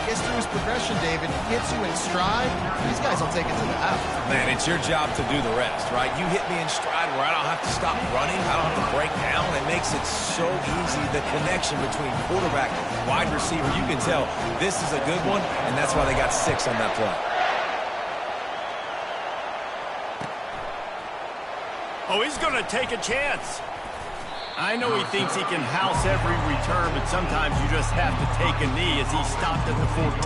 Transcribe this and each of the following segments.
gets through his progression, David, gets you in stride, these guys will take it to the house. Man, it's your job to do the rest, right? You hit me in stride where I don't have to stop running. I don't have to break down. It makes it so easy, the connection between quarterback and wide receiver. You can tell this is a good one, and that's why they got 6 on that play. Oh, he's going to take a chance. I know he thinks he can house every return, but sometimes you just have to take a knee as he stopped at the 14.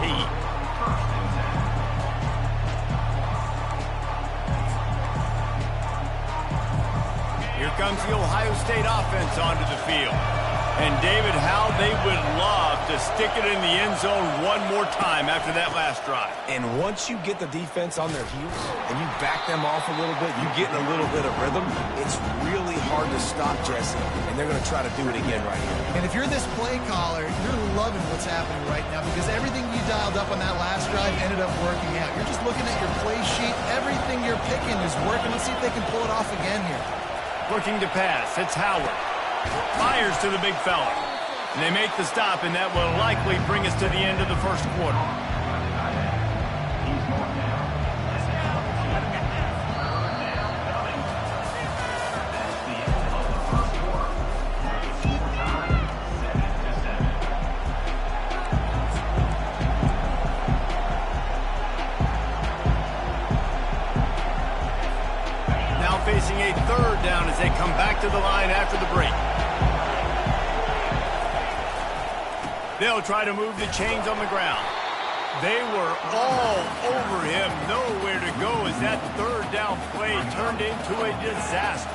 Here comes the Ohio State offense onto the field. And, David, how they would love to stick it in the end zone one more time after that last drive. And once you get the defense on their heels and you back them off a little bit, you get in a little bit of rhythm, it's really hard to stop, Jesse, and they're going to try to do it again right here. And if you're this play caller, you're loving what's happening right now because everything you dialed up on that last drive ended up working out. You're just looking at your play sheet. Everything you're picking is working. Let's see if they can pull it off again here. Looking to pass. It's Howard. Fires to the big fella. And they make the stop, and that will likely bring us to the end of the first quarter. Now facing a third down as they come back to the line after the break. They'll try to move the chains on the ground. They were all over him, nowhere to go as that third down play turned into a disaster.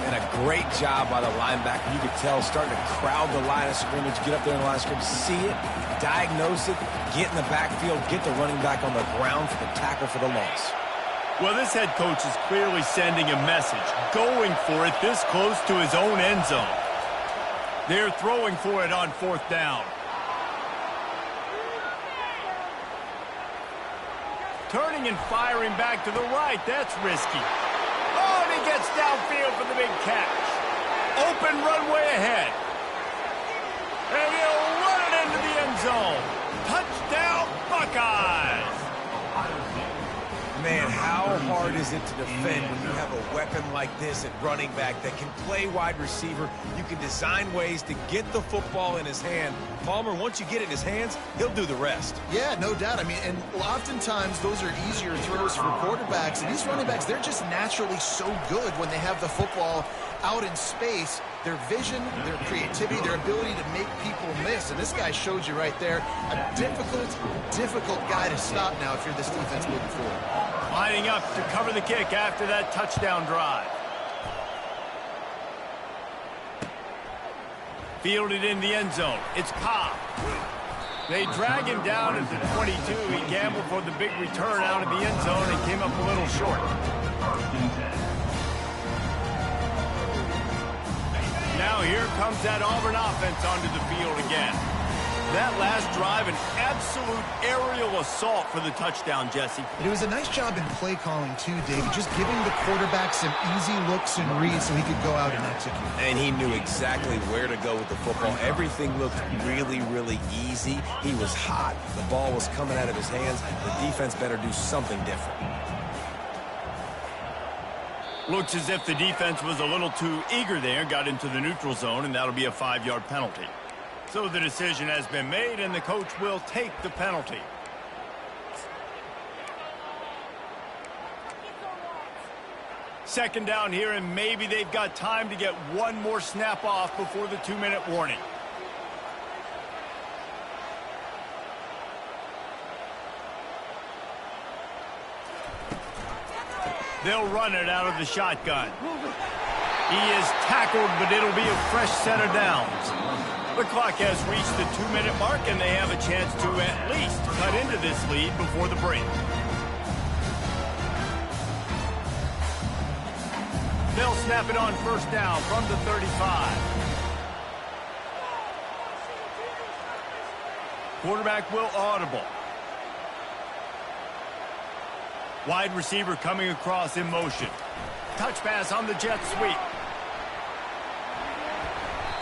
And a great job by the linebacker. You could tell starting to crowd the line of scrimmage, get up there in the line of scrimmage, see it, diagnose it, get in the backfield, get the running back on the ground for the tackle for the loss. Well, this head coach is clearly sending a message, going for it this close to his own end zone. They're throwing for it on 4th down. Turning and firing back to the right. That's risky. Oh, and he gets downfield for the big catch. Open runway ahead. And he'll run it into the end zone. Touchdown, Buckeyes. Man, how hard is it to defend when you have a weapon like this at running back that can play wide receiver? You can design ways to get the football in his hand. Palmer, once you get it in his hands, he'll do the rest. Yeah, no doubt. I mean, and oftentimes those are easier throws for quarterbacks. And these running backs, they're just naturally so good when they have the football out in space. Their vision, their creativity, their ability to make people miss. And this guy showed you right there, a difficult guy to stop now if you're this defense moving forward. Lining up to cover the kick after that touchdown drive. Fielded in the end zone. It's Cobb. They drag him down at the 22. He gambled for the big return out of the end zone and came up a little short. Now here comes that Auburn offense onto the field again. That last drive, an absolute aerial assault for the touchdown, Jesse. It was a nice job in play calling, too, David. Just giving the quarterback some easy looks and reads so he could go out and execute. And he knew exactly where to go with the football. Everything looked really, really easy. He was hot. The ball was coming out of his hands. The defense better do something different. Looks as if the defense was a little too eager there, got into the neutral zone, and that'll be a 5-yard penalty. So the decision has been made, and the coach will take the penalty. Second down here, and maybe they've got time to get one more snap off before the 2-minute warning. They'll run it out of the shotgun. He is tackled, but it'll be a fresh set of downs. The clock has reached the 2-minute mark, and they have a chance to at least cut into this lead before the break. They'll snap it on first down from the 35. Quarterback will audible. Wide receiver coming across in motion. Touch pass on the jet sweep.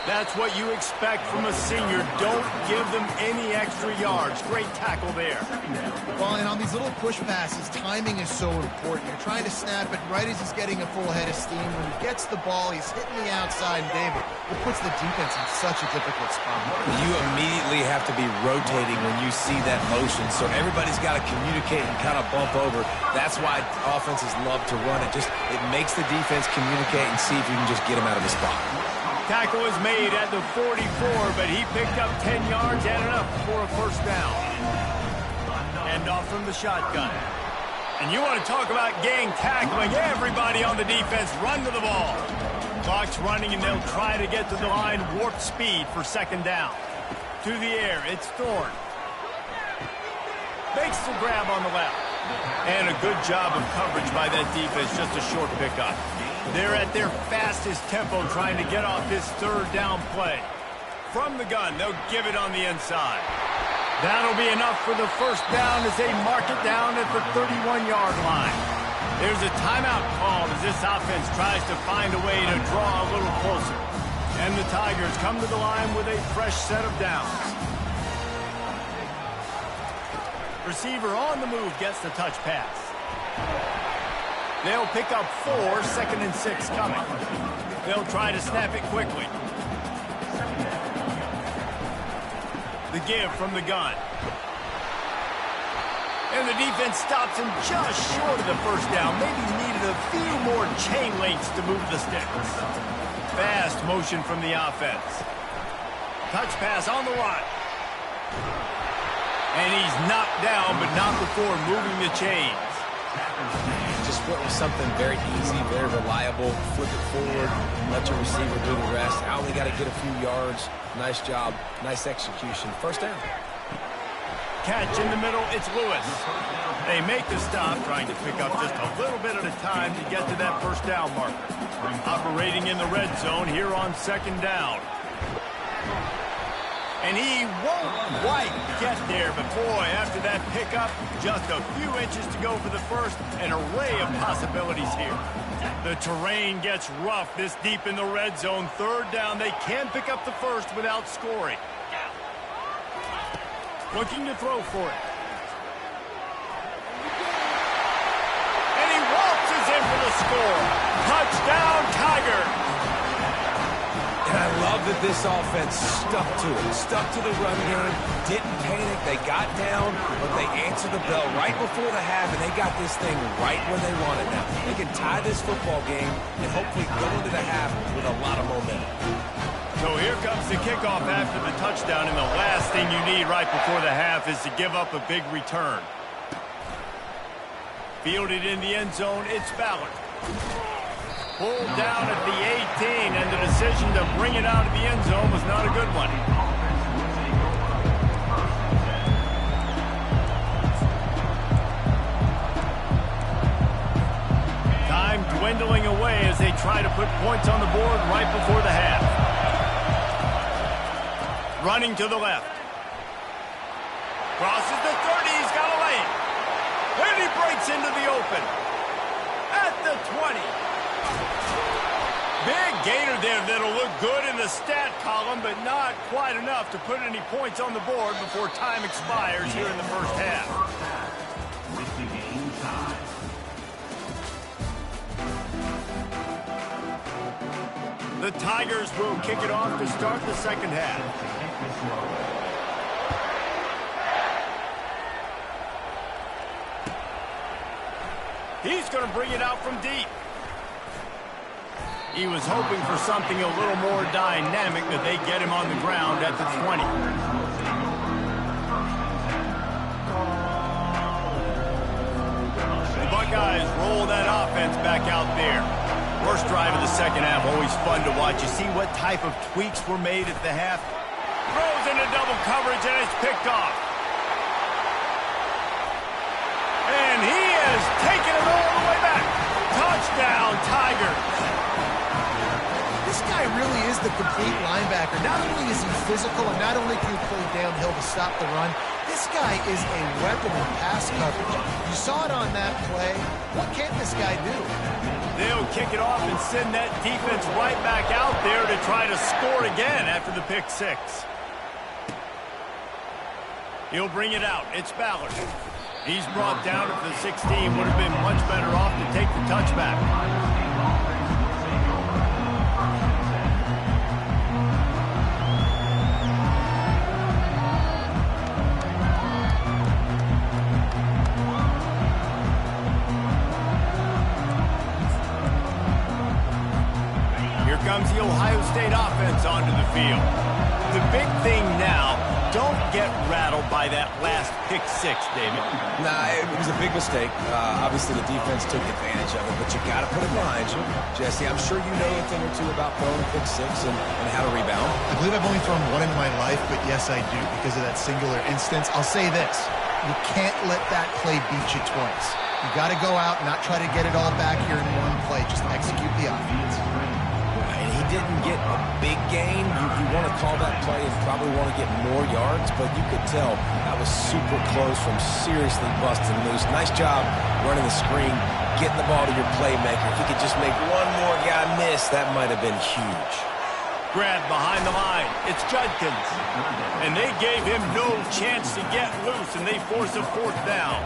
That's what you expect from a senior. Don't give them any extra yards. Great tackle there. Well, and on these little push passes, timing is so important. You're trying to snap it right as he's getting a full head of steam. When he gets the ball, he's hitting the outside, and David, it puts the defense in such a difficult spot. You immediately have to be rotating when you see that motion, so everybody's got to communicate and kind of bump over. That's why offenses love to run it. It makes the defense communicate and see if you can just get him out of the spot. Tackle is made at the 44, but he picked up 10 yards and enough for a first down. End off from the shotgun. And you want to talk about gang tackling. Everybody on the defense run to the ball. Clock's running, and they'll try to get to the line warp speed for second down. To the air, it's Thorne. Makes the grab on the left. And a good job of coverage by that defense, just a short pickup. They're at their fastest tempo trying to get off this third down play. From the gun, they'll give it on the inside. That'll be enough for the first down as they mark it down at the 31-yard line. There's a timeout called as this offense tries to find a way to draw a little closer. And the Tigers come to the line with a fresh set of downs. Receiver on the move gets the touch pass. They'll pick up 4, 2nd and 6 coming. They'll try to snap it quickly. The give from the gun. And the defense stops him just short of the first down. Maybe needed a few more chain links to move the sticks. Fast motion from the offense. Touch pass on the right. And he's knocked down, but not before moving the chains. Just went with something very easy, very reliable. Flip it forward, let your receiver do the rest. I only got to get a few yards. Nice job, nice execution. First down. Catch in the middle, it's Lewis. They make the stop, trying to pick up just a little bit at a time to get to that first down marker. Operating in the red zone here on second down. And he won't quite get there, but boy, after that pickup, just a few inches to go for the first. An array of possibilities here. The terrain gets rough this deep in the red zone. Third down, they can pick up the first without scoring. Looking to throw for it. And he waltzes in for the score. Touchdown, Tiger. And I love that this offense stuck to it. Stuck to the run game, didn't panic. They got down, but they answered the bell right before the half, and they got this thing right where they want it now. They can tie this football game and hopefully go into the half with a lot of momentum. So here comes the kickoff after the touchdown, and the last thing you need right before the half is to give up a big return. Fielded in the end zone, it's Ballard. Pulled down at the 18, and the decision to bring it out of the end zone was not a good one. Time dwindling away as they try to put points on the board right before the half. Running to the left. Crosses the 30, he's got a lane. And he breaks into the open. At the 20. Big gainer there that'll look good in the stat column, but not quite enough to put any points on the board before time expires here in the first half. The Tigers will kick it off to start the second half. He's going to bring it out from deep. He was hoping for something a little more dynamic, but they get him on the ground at the 20. The Buckeyes roll that offense back out there. First drive of the second half, always fun to watch. You see what type of tweaks were made at the half. Throws into double coverage, and it's picked off. And he has taken it all the way back. Touchdown, Tigers. This guy really is the complete linebacker. Not only is he physical and not only can he play downhill to stop the run, This guy is a weapon in pass coverage. You saw it on that play. What can this guy do? They'll kick it off and send that defense right back out there to try to score again after the pick six. He'll bring it out. It's Ballard. He's brought down at the 16. Would have been much better off to take the touchback. Here comes the Ohio State offense onto the field. The big thing now, don't get rattled by that last pick six, David. Nah, it was a big mistake. Obviously, the defense took advantage of it, but you got to put it behind you. Jesse, I'm sure you know a thing or two about throwing a pick six and how to rebound. I believe I've only thrown one in my life, but yes, I do because of that singular instance. I'll say this. You can't let that play beat you twice. You got to go out and not try to get it all back here in one play. Just execute the offense. And he didn't get a big gain. You want to call that play and probably want to get more yards, but you could tell that was super close from seriously busting loose. Nice job running the screen, getting the ball to your playmaker. If he could just make one more guy miss, that might have been huge. Grab behind the line. It's Judkins. And they gave him no chance to get loose, and they force a fourth down.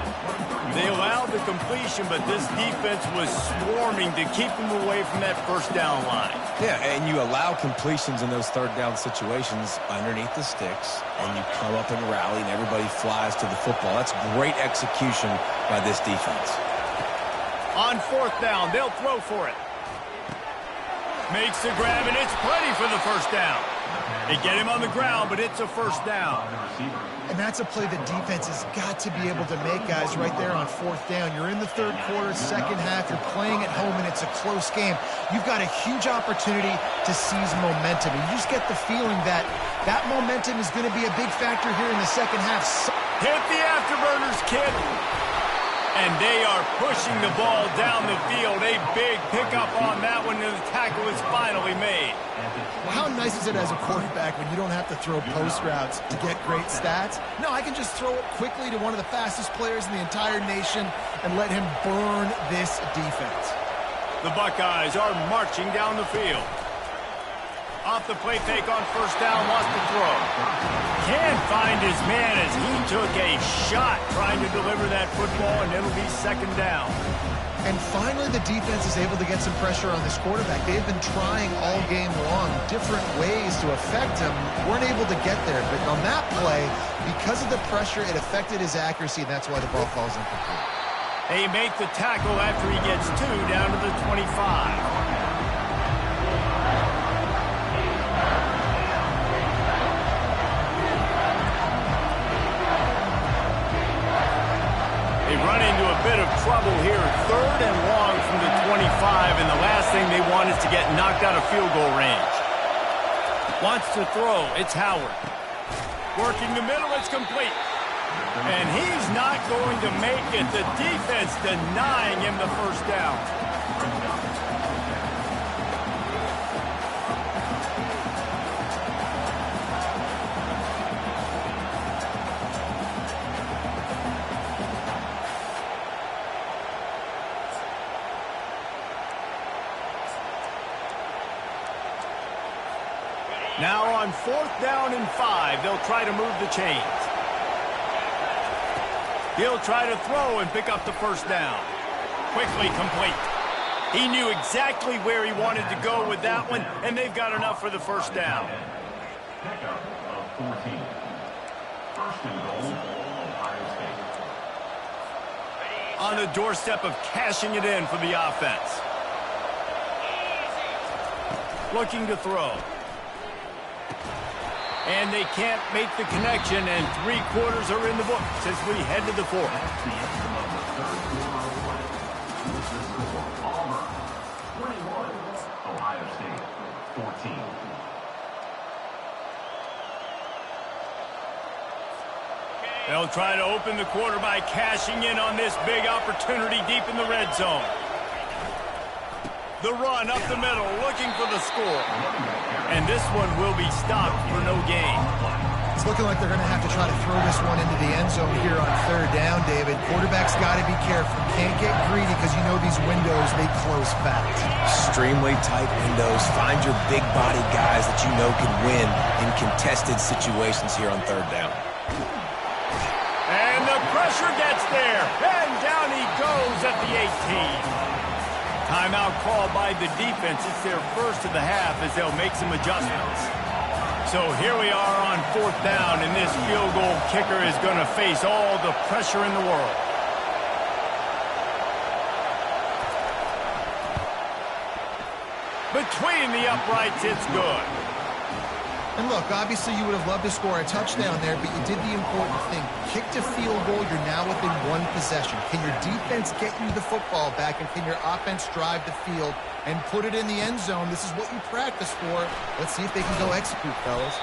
They allowed the completion, but this defense was swarming to keep him away from that first down line. Yeah, and you allow completions in those third down situations underneath the sticks, and you come up and rally, and everybody flies to the football. That's great execution by this defense. On fourth down, they'll throw for it. Makes the grab, and it's plenty for the first down. They get him on the ground, but it's a first down. And that's a play the defense has got to be able to make, guys, right there on fourth down. You're in the third quarter, second half. You're playing at home, and it's a close game. You've got a huge opportunity to seize momentum. And you just get the feeling that that momentum is going to be a big factor here in the second half. Hit the afterburners, kid. And they are pushing the ball down the field. A big pickup on that one, and the tackle is finally made. How nice is it as a quarterback when you don't have to throw post routes to get great stats? No, I can just throw it quickly to one of the fastest players in the entire nation and let him burn this defense. The Buckeyes are marching down the field. Off the play fake on first down, wants to throw. Can't find his man as he took a shot trying to deliver that football, and it'll be second down. And finally, the defense is able to get some pressure on this quarterback. They've been trying all game long different ways to affect him. Weren't able to get there, but on that play, because of the pressure, it affected his accuracy, and that's why the ball falls incomplete. They make the tackle after he gets two down to the 25. They run into a bit of trouble here. Third and long from the 25, and the last thing they want is to get knocked out of field goal range. Wants to throw. It's Howard. Working the middle. It's complete. And he's not going to make it. The defense denying him the first down. Now on fourth down and 5, they'll try to move the chains. He'll try to throw and pick up the first down. Quickly complete. He knew exactly where he wanted to go with that one, and they've got enough for the first down. Pickup of 14. First and goal, Ohio State. On the doorstep of cashing it in for the offense. Looking to throw. And they can't make the connection, and 3 quarters are in the books as we head to the fourth. That's the end of the third quarter. This is score. Auburn, 21. Ohio State, 14. They'll try to open the quarter by cashing in on this big opportunity deep in the red zone. The run up the middle, looking for the score. And this one will be stopped for no gain. It's looking like they're going to have to try to throw this one into the end zone here on third down, David. Quarterback's got to be careful. Can't get greedy because you know these windows, they close fast. Extremely tight windows. Find your big body guys that you know can win in contested situations here on third down. And the pressure gets there. And down he goes at the 18. Timeout called by the defense. It's their first of the half as they'll make some adjustments. So here we are on fourth down, and this field goal kicker is going to face all the pressure in the world. Between the uprights, it's good. And look, obviously you would have loved to score a touchdown there, but you did the important thing. Kicked a field goal, you're now within one possession. Can your defense get you the football back, and can your offense drive the field and put it in the end zone? This is what you practice for. Let's see if they can go execute, fellas.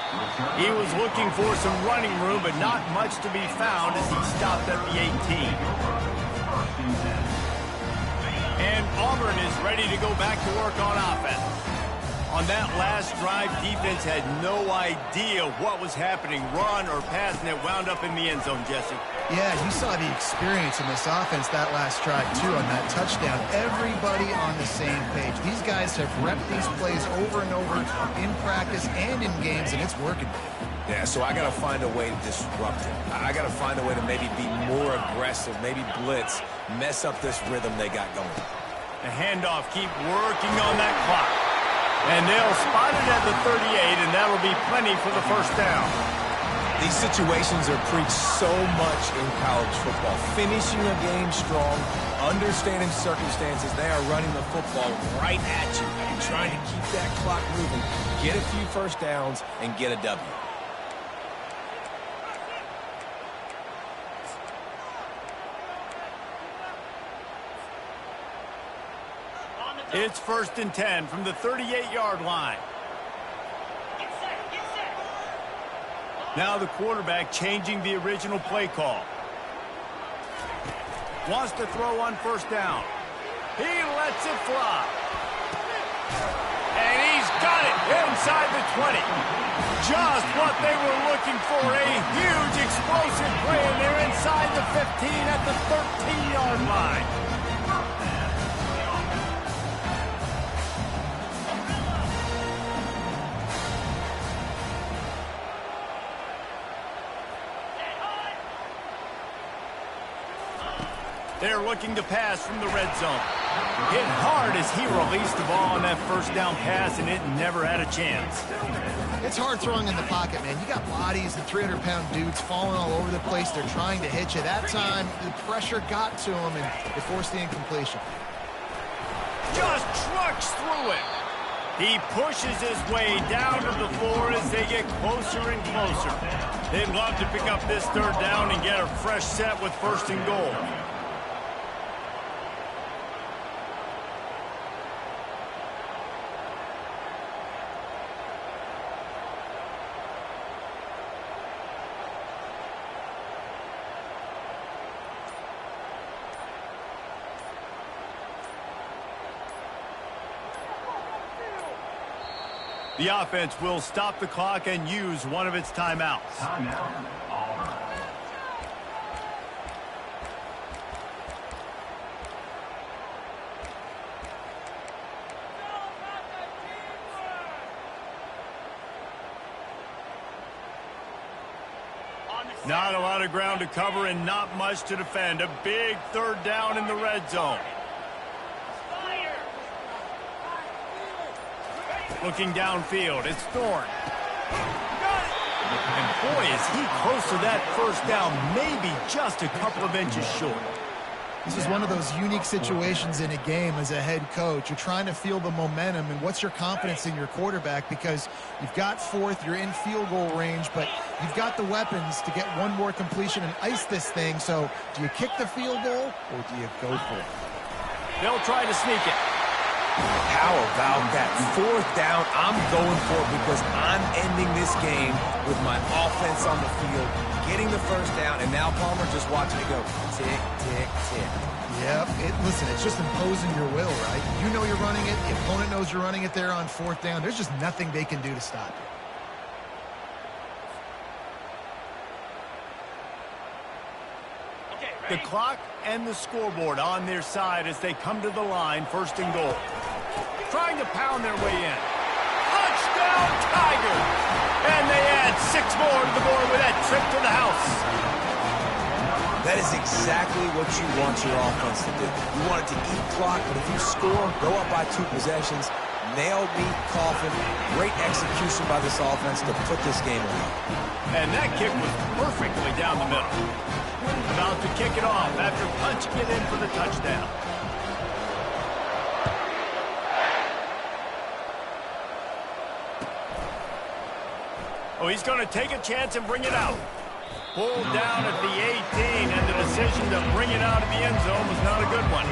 He was looking for some running room, but not much to be found as he stopped at the 18. And Auburn is ready to go back to work on offense. On that last drive, defense had no idea what was happening, run or pass, and it wound up in the end zone, Jesse. Yeah, you saw the experience in this offense that last drive, too, on that touchdown. Everybody on the same page. These guys have repped these plays over and over in practice and in games, and it's working. Yeah, so I got to find a way to disrupt it. I got to find a way to maybe be more aggressive, maybe blitz, mess up this rhythm they got going. The handoff, keep working on that clock. And they'll spot it at the 38, and that'll be plenty for the first down. These situations are preached so much in college football. Finishing a game strong, understanding circumstances. They are running the football right at you and trying to keep that clock moving, get a few first downs, and get a W. It's 1st and 10 from the 38-yard line. Now the quarterback changing the original play call. Wants to throw on first down. He lets it fly. And he's got it inside the 20. Just what they were looking for. A huge explosive play, and they're inside the 15 at the 13-yard line. They're looking to pass from the red zone. Hit hard as he released the ball on that first down pass, and it never had a chance. It's hard throwing in the pocket, man. You got bodies and 300-pound dudes falling all over the place. They're trying to hit you. That time, the pressure got to him, and it forced the incompletion. Just trucks through it. He pushes his way down to the floor as they get closer and closer. They'd love to pick up this third down and get a fresh set with 1st and goal. The offense will stop the clock and use one of its timeouts. Timeout, Auburn. Not a lot of ground to cover and not much to defend. A big third down in the red zone. Looking downfield, it's Thorne. And boy, is he close to that first down, maybe just a couple of inches short. This is one of those unique situations in a game as a head coach. You're trying to feel the momentum, and what's your confidence in your quarterback? Because you've got 4th, you're in field goal range, but you've got the weapons to get one more completion and ice this thing. So do you kick the field goal, or do you go for it? They'll try to sneak it. How about that? 4th down, I'm going for it because I'm ending this game with my offense on the field, getting the first down, and now Palmer just watching it go tick, tick, tick. Yep. Listen, it's just imposing your will, right? You know you're running it. The opponent knows you're running it there on 4th down. There's just nothing they can do to stop you. The clock and the scoreboard on their side as they come to the line, first and goal. Trying to pound their way in. Touchdown, Tigers! And they add 6 more to the board with that trip to the house. That is exactly what you want your offense to do. You want it to eat clock, but if you score, go up by 2 possessions, nail, beat, coffin. Great execution by this offense to put this game away. And that kick was perfectly down the middle. About to kick it off after punching it in for the touchdown. Oh, he's going to take a chance and bring it out. Pulled down at the 18, and the decision to bring it out of the end zone was not a good one.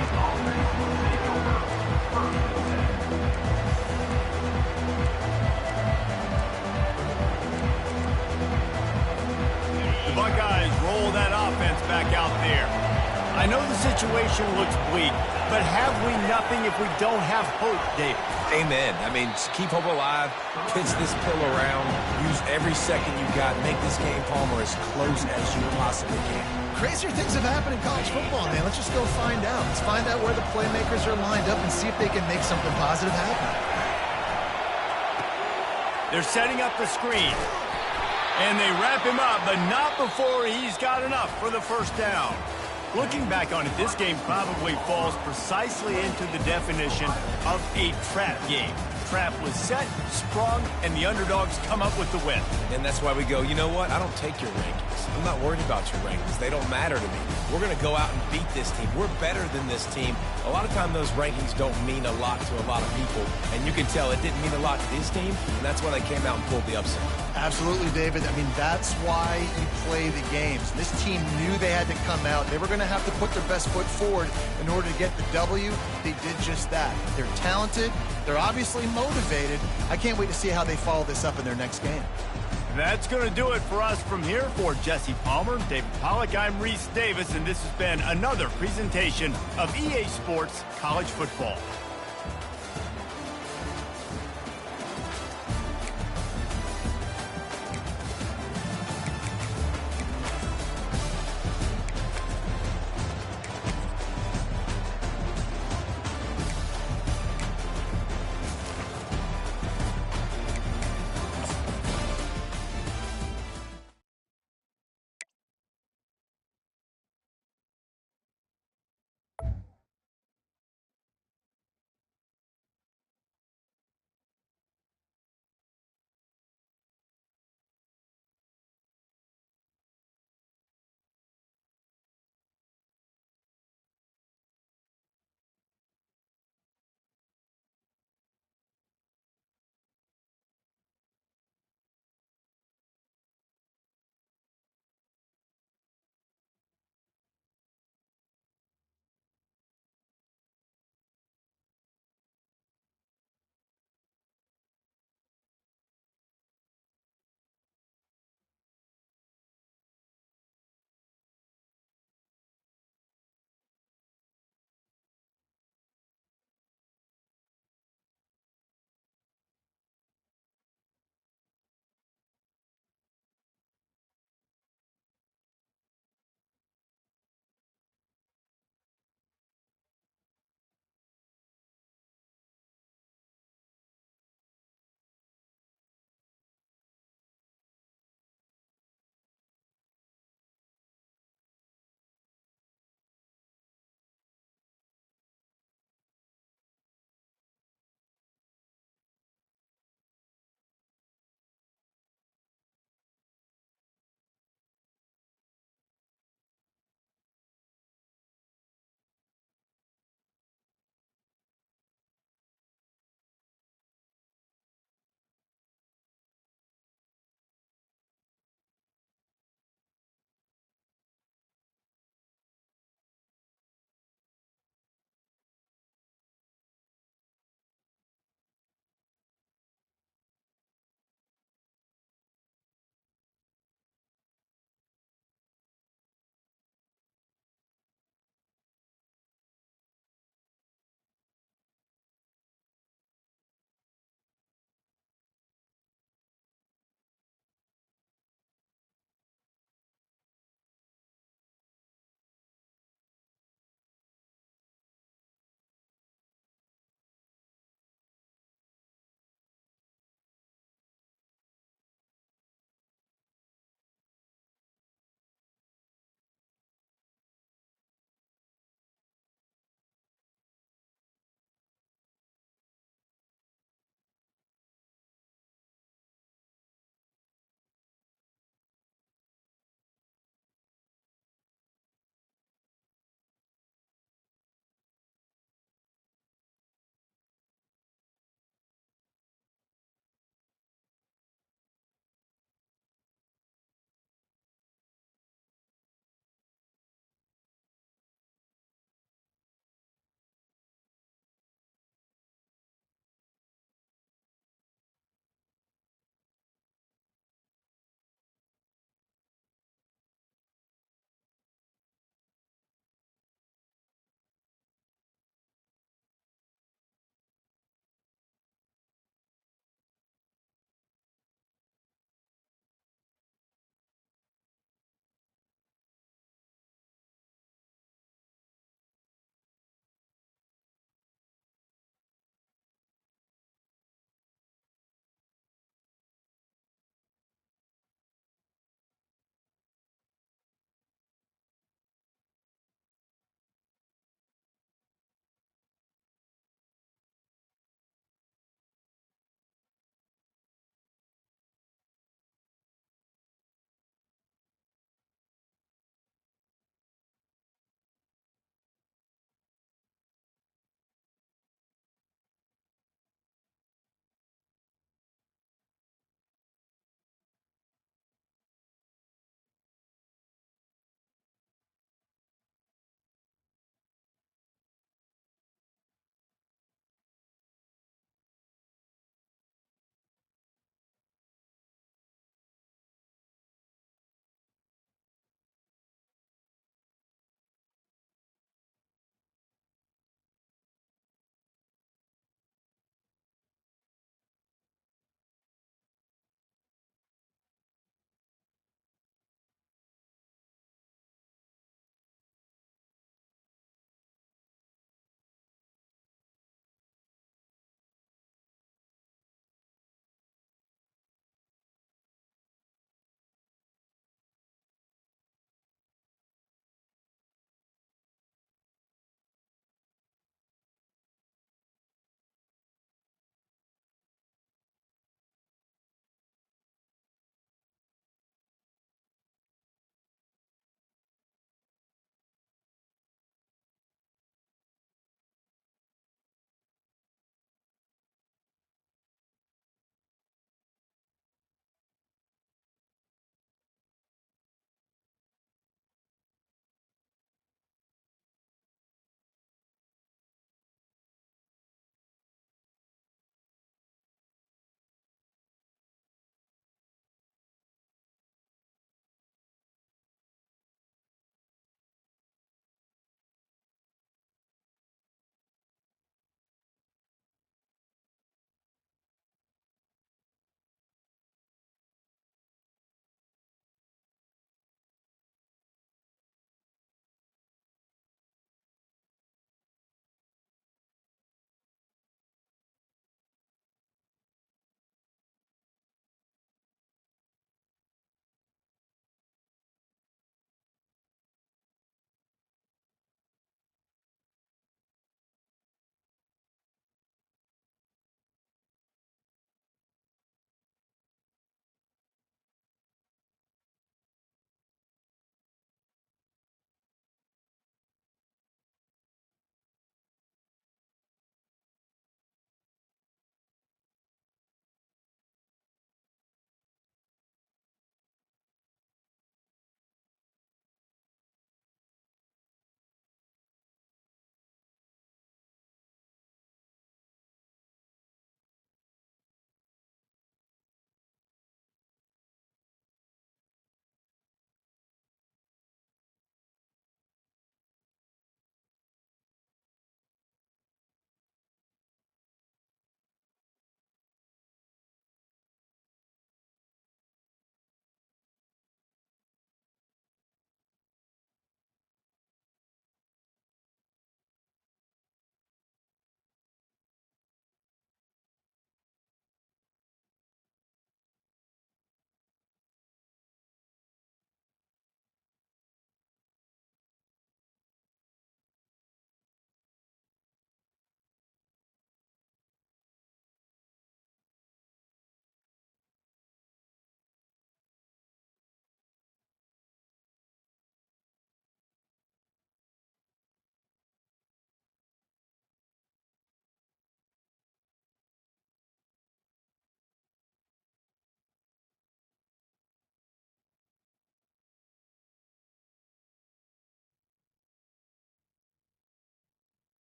The Buckeyes roll that offense back out there. I know the situation looks bleak, but have we nothing if we don't have hope, David? Amen. I mean, just keep hope alive, pitch this pill around, use every second you got, make this game, Palmer, as close as you possibly can. Crazier things have happened in college football, man. Let's just go find out. Let's find out where the playmakers are lined up and see if they can make something positive happen. They're setting up the screen. And they wrap him up, but not before he's got enough for the first down. Looking back on it, this game probably falls precisely into the definition of a trap game. Trap was set, sprung, and the underdogs come up with the win. And that's why we go, you know what? I don't take your rankings. I'm not worried about your rankings. They don't matter to me. We're going to go out and beat this team. We're better than this team. A lot of time those rankings don't mean a lot to a lot of people. And you can tell it didn't mean a lot to this team. And that's why they came out and pulled the upset. Absolutely, David. I mean, that's why you play the games. This team knew they had to come out. They were going to have to put their best foot forward in order to get the W. They did just that. They're talented. They're obviously motivated. I can't wait to see how they follow this up in their next game. That's going to do it for us from here. For Jesse Palmer, David Pollack, I'm Reese Davis, and this has been another presentation of EA Sports College Football.